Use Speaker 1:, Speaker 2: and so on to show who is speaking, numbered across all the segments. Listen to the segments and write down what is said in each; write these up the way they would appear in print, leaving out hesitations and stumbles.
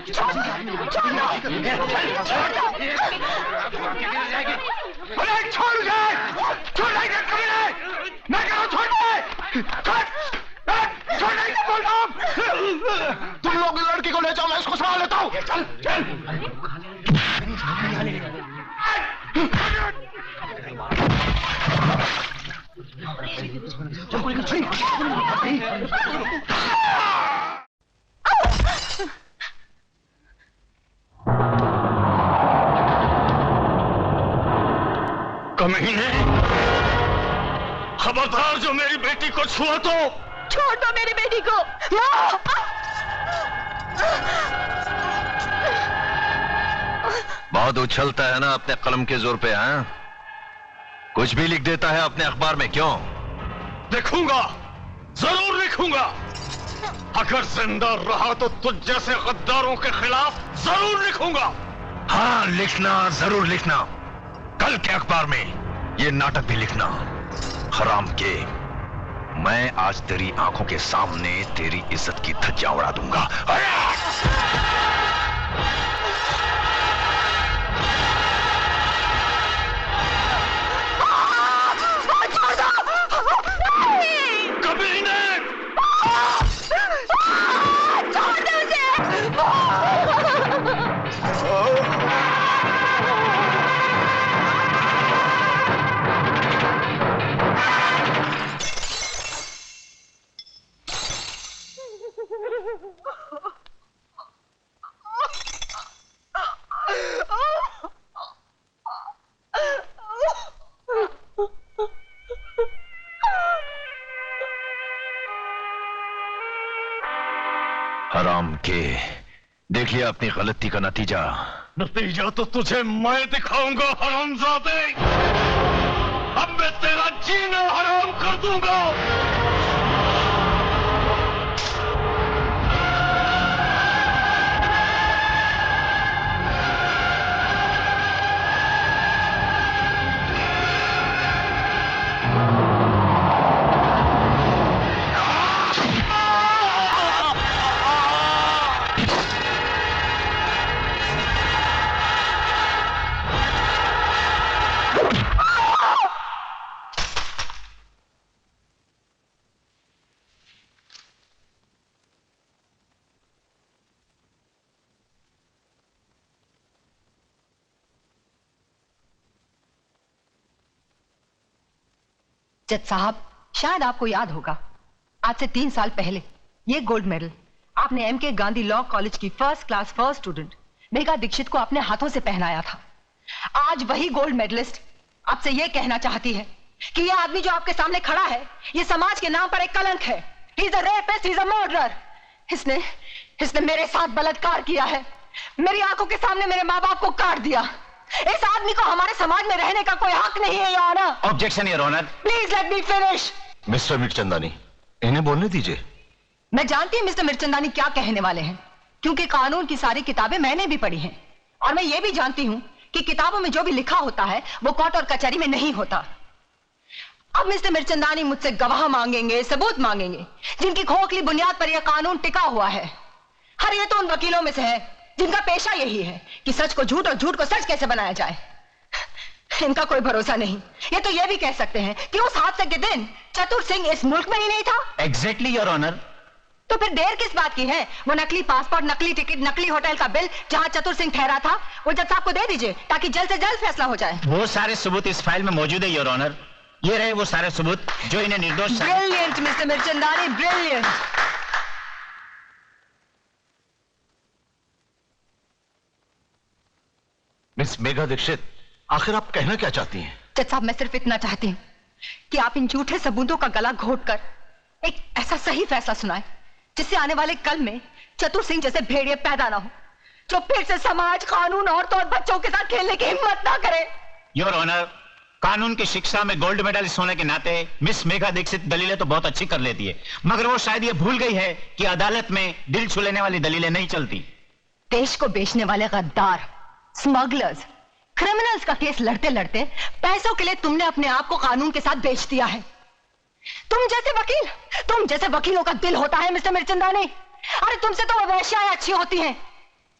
Speaker 1: छोड़ दे, छोड़ दे, मैं कह रहा हूं छोड़ दे, छोड़ दे, बोल रहा हूं। तुम लोग लड़की को ले जाओ, मैं इसको संभाल लेता हूं। चल चल। कमीने, खबरदार जो मेरी बेटी को छुआ तो
Speaker 2: छोड़ दो मेरी बेटी को।
Speaker 3: बहुत उछलता है ना अपने कलम के जोर पे, हाँ? कुछ भी लिख देता है अपने अखबार में, क्यों?
Speaker 1: लिखूंगा, जरूर लिखूंगा। अगर जिंदा रहा तो तुझ जैसे गद्दारों के खिलाफ जरूर लिखूंगा।
Speaker 3: हाँ, लिखना, जरूर लिखना। कल के अखबार में ये नाटक भी लिखना। हराम के, मैं आज तेरी आंखों के सामने तेरी इज्जत की धज्जियां उड़ा दूंगा।
Speaker 1: कभी नहीं।
Speaker 3: हराम के, देख लिया अपनी गलती का नतीजा।
Speaker 1: नतीजा तो तुझे मैं दिखाऊंगा हरामजादे। अब मैं तेरा जीना हराम कर दूंगा।
Speaker 2: जज साहब, शायद आपको याद होगा, आज से 3 साल पहले ये गोल्ड मेडल आपने एमके गांधी लॉ कॉलेज की first class first student Megha Dixit को अपने हाथों से पहनाया था। आज वही गोल्ड मेडलिस्ट आपसे ये कहना चाहती है कि ये आदमी जो आपके सामने खड़ा है, ये समाज के नाम पर एक कलंक है। He is a rapist, he is a murderer. इसने मेरे साथ बलात्कार किया है, मेरी आंखों के सामने मेरे माँ बाप को काट दिया। इस आदमी को हमारे समाज में रहने का कोई हक नहीं है, your honour.
Speaker 3: Objection, your honour.
Speaker 2: Please let me finish.
Speaker 3: Mister Mirchandani, इन्हें बोलने दीजिए।
Speaker 2: मैं जानती हूं मिस्टर मिर्चंदानी क्या कहने वाले हैं, क्योंकि कानून की सारी किताबें मैंने भी पढ़ी हैं, और मैं ये भी जानती हूं कि किताबों में जो भी लिखा होता है वो कोर्ट और कचहरी में नहीं होता। अब मिस्टर मिर्चंदानी मुझसे गवाह मांगेंगे, सबूत मांगेंगे, जिनकी खोखली बुनियाद पर यह कानून टिका हुआ है। हर ये तो उन वकीलों में से है जिनका पेशा यही है कि सच को झूठ और झूठ को सच कैसे बनाया जाए। इनका कोई भरोसा नहीं। ये तो ये भी कह सकते हैं कि उस हादसे के दिन चतुर सिंह इस मुल्क में ही नहीं था।
Speaker 3: Exactly, your honour.
Speaker 2: तो फिर देर किस बात की है? वो नकली पासपोर्ट, नकली टिकट, नकली होटल का बिल जहां चतुर सिंह ठहरा था, वो जज साहब को दे दीजिए ताकि जल्द से जल्द फैसला हो जाए।
Speaker 4: वो सारे सबूत इस फाइल में मौजूद है, योर ऑनर। ये रहे वो सारे सबूत जो इन्हें निर्दोष।
Speaker 2: Brilliant mister Mirchandani, brilliant.
Speaker 3: Miss Megha Dixit, आखिर आप कहना क्या चाहती हैं?
Speaker 2: जज साहब, मैं सिर्फ इतना चाहती हूँ कि आप इन झूठे सबूतों का गला घोटकर एक ऐसा सही फैसला सुनाएं जिससे आने वाले कल में चतुर सिंह जैसे भेड़िए पैदा ना हो, जो फिर से समाज, कानून, औरतों और बच्चों के साथ खेलने की हिम्मत ना करे।
Speaker 4: योर ऑनर, कानून की शिक्षा में गोल्ड मेडलिस्ट होने के नाते मिस मेघा दीक्षित दलीलें तो बहुत अच्छी कर लेती है, मगर वो शायद ये भूल गई है कि अदालत में दिल छू लेने वाली दलीलें नहीं चलती।
Speaker 2: देश को बेचने वाले गद्दार, स्मगलर्स, क्रिमिनल्स का केस लड़ते लड़ते पैसों के लिए तुमने अपने आप को कानून के साथ बेच दिया है। तुम जैसे वकीलों का दिल होता है मिस्टर मिर्चंदानी। अरे तुमसे तो वो वैश्याएं अच्छी होती हैं।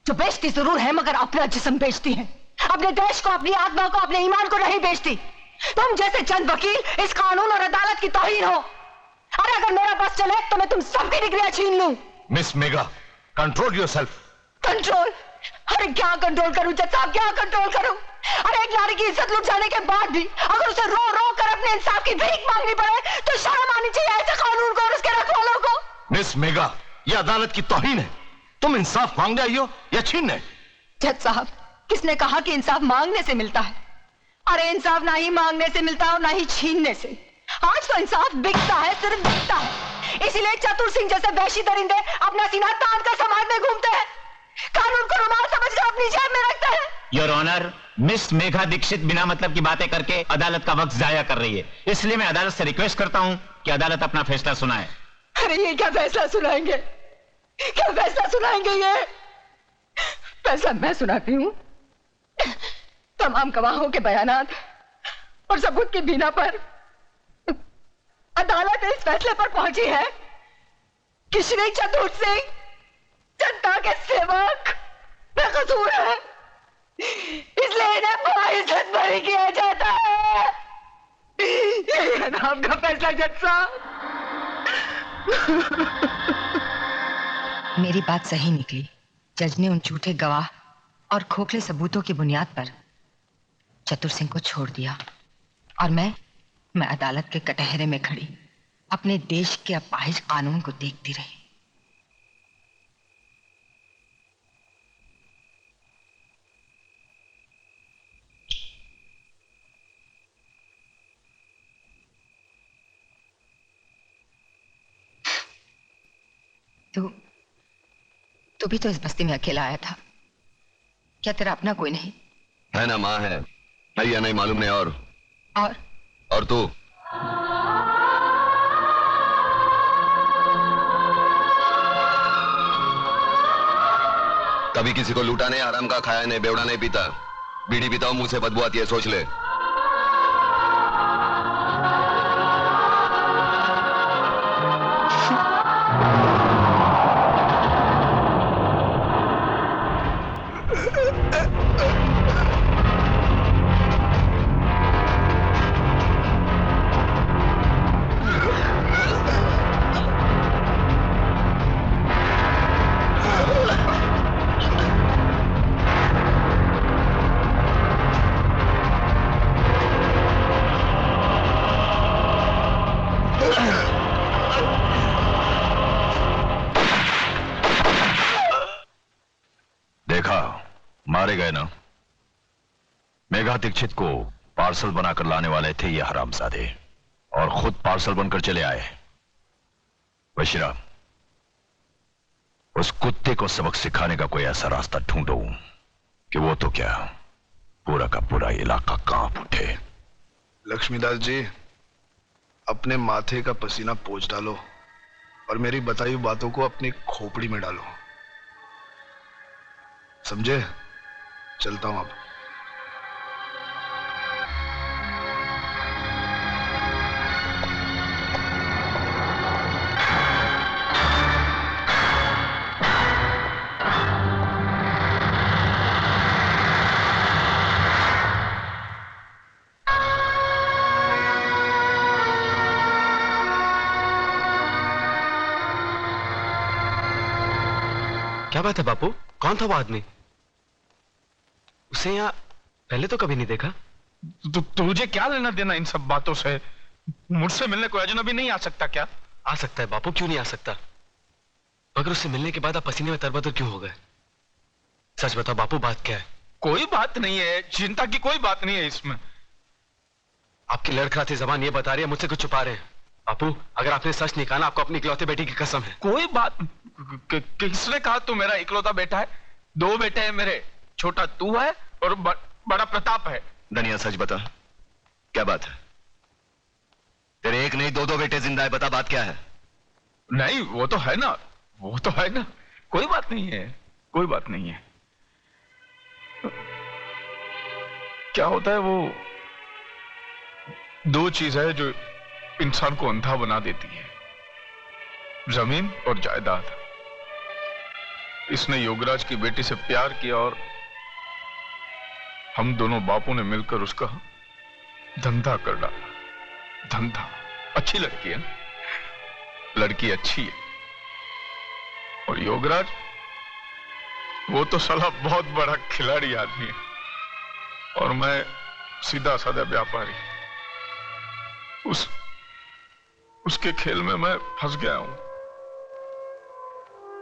Speaker 2: जो बेचती जरूर है मगर अपना जिस्म बेचती है, अपने देश को, अपनी आत्मा को, अपने ईमान को नहीं बेचती। तुम जैसे चंद वकील इस कानून और अदालत की तौहीन हो। अरे अगर मेरा बस चले तो मैं तुम सबकी डिग्रियां छीन लूं।
Speaker 3: Miss Megha, control yourself.
Speaker 2: Control? अरे क्या कंट्रोल करूं जज साहब, क्या कंट्रोल करूं? अरे एक नारी की इज्जत लुट जाने के बाद भी अगर उसे रो रो कर अपने इंसाफ की भीख मांगनी पड़े तो शर्म आनी चाहिए ऐसे कानून को और उसके रखवालों को।
Speaker 3: मिस मेघा, यह अदालत की तौहीन है। तुम इंसाफ मांगने आई हो या छीनने?
Speaker 2: जज साहब, किसने कहा कि इंसाफ मांगने से मिलता है? अरे इंसाफ ना ही मांगने से मिलता है और ना ही छीनने से। आज तो इंसाफ बिकता है, सिर्फ बिकता है। इसीलिए चतुर सिंह जैसे वैशी दरिंदे अपना सीना तान कर समाज में घूमते हैं, कानून को रुमाल समझकर अपनी जेब में रखते हैं।
Speaker 4: Your honour, miss Megha Dixit बिना मतलब की बातें करके अदालत का वक्त जाया कर रही है, इसलिए मैं अदालत से रिक्वेस्ट करता हूं कि अदालत अपना फैसला सुनाए।
Speaker 2: अरे ये क्या फैसला सुनाएंगे? क्या फैसला सुनाएंगे? ये फैसला मैं सुनाती हूँ। तमाम गवाहों के बयानात और सबूत की बिना पर अदालत इस फैसले पर पहुंची है कि श्री चतुर सिंह जनता के सेवक बेकसूर है, इसलिए इन्हें बाइज्जत बरी किया जाता है। ये नाम का फैसला जज साहब। मेरी बात सही निकली। जज ने उन झूठे गवाह और खोखले सबूतों की बुनियाद पर चतुर सिंह को छोड़ दिया और मैं अदालत के कटहरे में खड़ी अपने देश के अपाहिज कानून को देखती रही। तू भी तो इस बस्ती में अकेला आया था, क्या तेरा अपना कोई नहीं?
Speaker 3: है ना, माँ है या नहीं मालूम नहीं। और तू? कभी किसी को लूटा नहीं, हराम का खाया नहीं, बेवड़ा नहीं पीता, बीड़ी पीता हूं, मुंह से बदबू आती है, सोच ले। मारे गए ना? मेघा दीक्षित को पार्सल बनाकर लाने वाले थे ये हरामजादे और खुद पार्सल बनकर चले आए। बशीरा, उस कुत्ते को सबक सिखाने का कोई ऐसा रास्ता ढूंढो कि वो तो क्या पूरा का पूरा इलाका कांप उठे।
Speaker 5: लक्ष्मीदास जी, अपने माथे का पसीना पोंछ डालो और मेरी बताई बातों को अपनी खोपड़ी में डालो, समझे? चलता हूं अब।
Speaker 6: क्या बात है बापू, कौन था वो आदमी? उसे यहाँ पहले तो कभी नहीं देखा।
Speaker 5: तुझे क्या लेना देना इन सब बातों से? मुझसे मिलने कोई अजनबी नहीं आ सकता क्या?
Speaker 6: आ सकता है बापू, क्यों नहीं आ सकता? मगर उससे मिलने के बाद आप पसीने में तरबतर क्यों हो गए? सच बताओ बापू, बात क्या है?
Speaker 5: कोई बात नहीं है, चिंता की कोई बात नहीं है इसमें।
Speaker 6: आपकी लड़खड़ाती जबान ये बता रही है मुझसे कुछ छुपा रहे हैं। बापू, अगर आपने सच नहीं कहा ना, आपको अपनी इकलौती बेटी की कसम है।
Speaker 5: कोई बात किसने कहा तू मेरा इकलौता बेटा है? 2 बेटे हैं मेरे, छोटा तू है और बड़ा प्रताप है।
Speaker 3: धनिया, सच बता, क्या बात है? तेरे एक नहीं 2 बेटे जिंदा है, बता बात क्या है?
Speaker 5: नहीं, वो तो है ना, वो तो है ना, कोई बात नहीं है, कोई बात नहीं है। क्या होता है, वो 2 चीज है जो इंसान को अंधा बना देती है, जमीन और जायदाद। इसने योगराज की बेटी से प्यार किया और हम दोनों बापों ने मिलकर उसका धंधा कर डाला। धंधा। अच्छी लड़की है, लड़की अच्छी है। और योगराज, वो तो साला बहुत बड़ा खिलाड़ी आदमी है और मैं सीधा साधा व्यापारी। उसके खेल में मैं फंस गया हूं।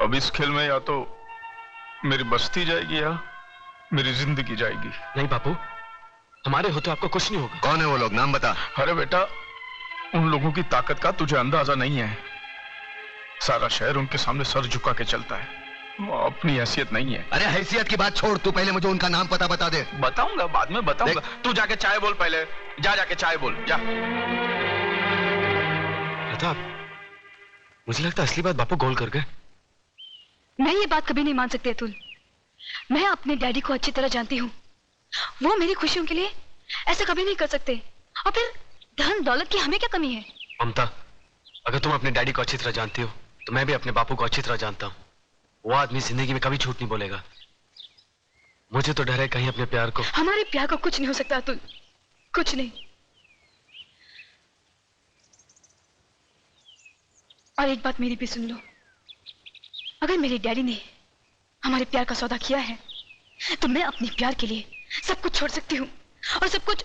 Speaker 5: अब इस खेल में या तो मेरी बस्ती जाएगी या मेरी जिंदगी जाएगी।
Speaker 6: नहीं बापू, हमारे होते आपको कुछ नहीं होगा।
Speaker 3: कौन है वो लोग, नाम बता।
Speaker 5: अरे बेटा, उन लोगों की ताकत का तुझे अंदाजा नहीं है। सारा शहर उनके सामने सर झुका के चलता है। वो अपनी हैसियत नहीं है।
Speaker 3: अरे हैसियत की बात छोड़, तू पहले मुझे उनका नाम पता बता दे।
Speaker 5: बताऊंगा, बाद में बताऊंगा। तू जाके चाय बोल पहले। जाके चाय बोल जा।
Speaker 6: प्रताप, मुझे लगता है असली बात बापू गोल कर गए।
Speaker 7: मैं ये बात कभी नहीं मान सकती अतुल। मैं अपने डैडी को अच्छी तरह जानती हूँ। वो मेरी खुशियों के लिए ऐसा कभी नहीं कर सकते। और फिर धन दौलत की हमें क्या कमी है?
Speaker 6: ममता, अगर तुम अपने डैडी को अच्छी तरह जानती हो तो मैं भी अपने बापू को अच्छी तरह जानता हूँ। वो आदमी जिंदगी में कभी झूठ नहीं बोलेगा। मुझे तो डर है कहीं अपने प्यार को।
Speaker 7: हमारे प्यार को कुछ नहीं हो सकता अतुल, कुछ नहीं। और एक बात मेरी भी सुन लो, अगर मेरे डैडी ने हमारे प्यार का सौदा किया है तो मैं अपने प्यार के लिए सब कुछ छोड़ सकती हूँ और सब कुछ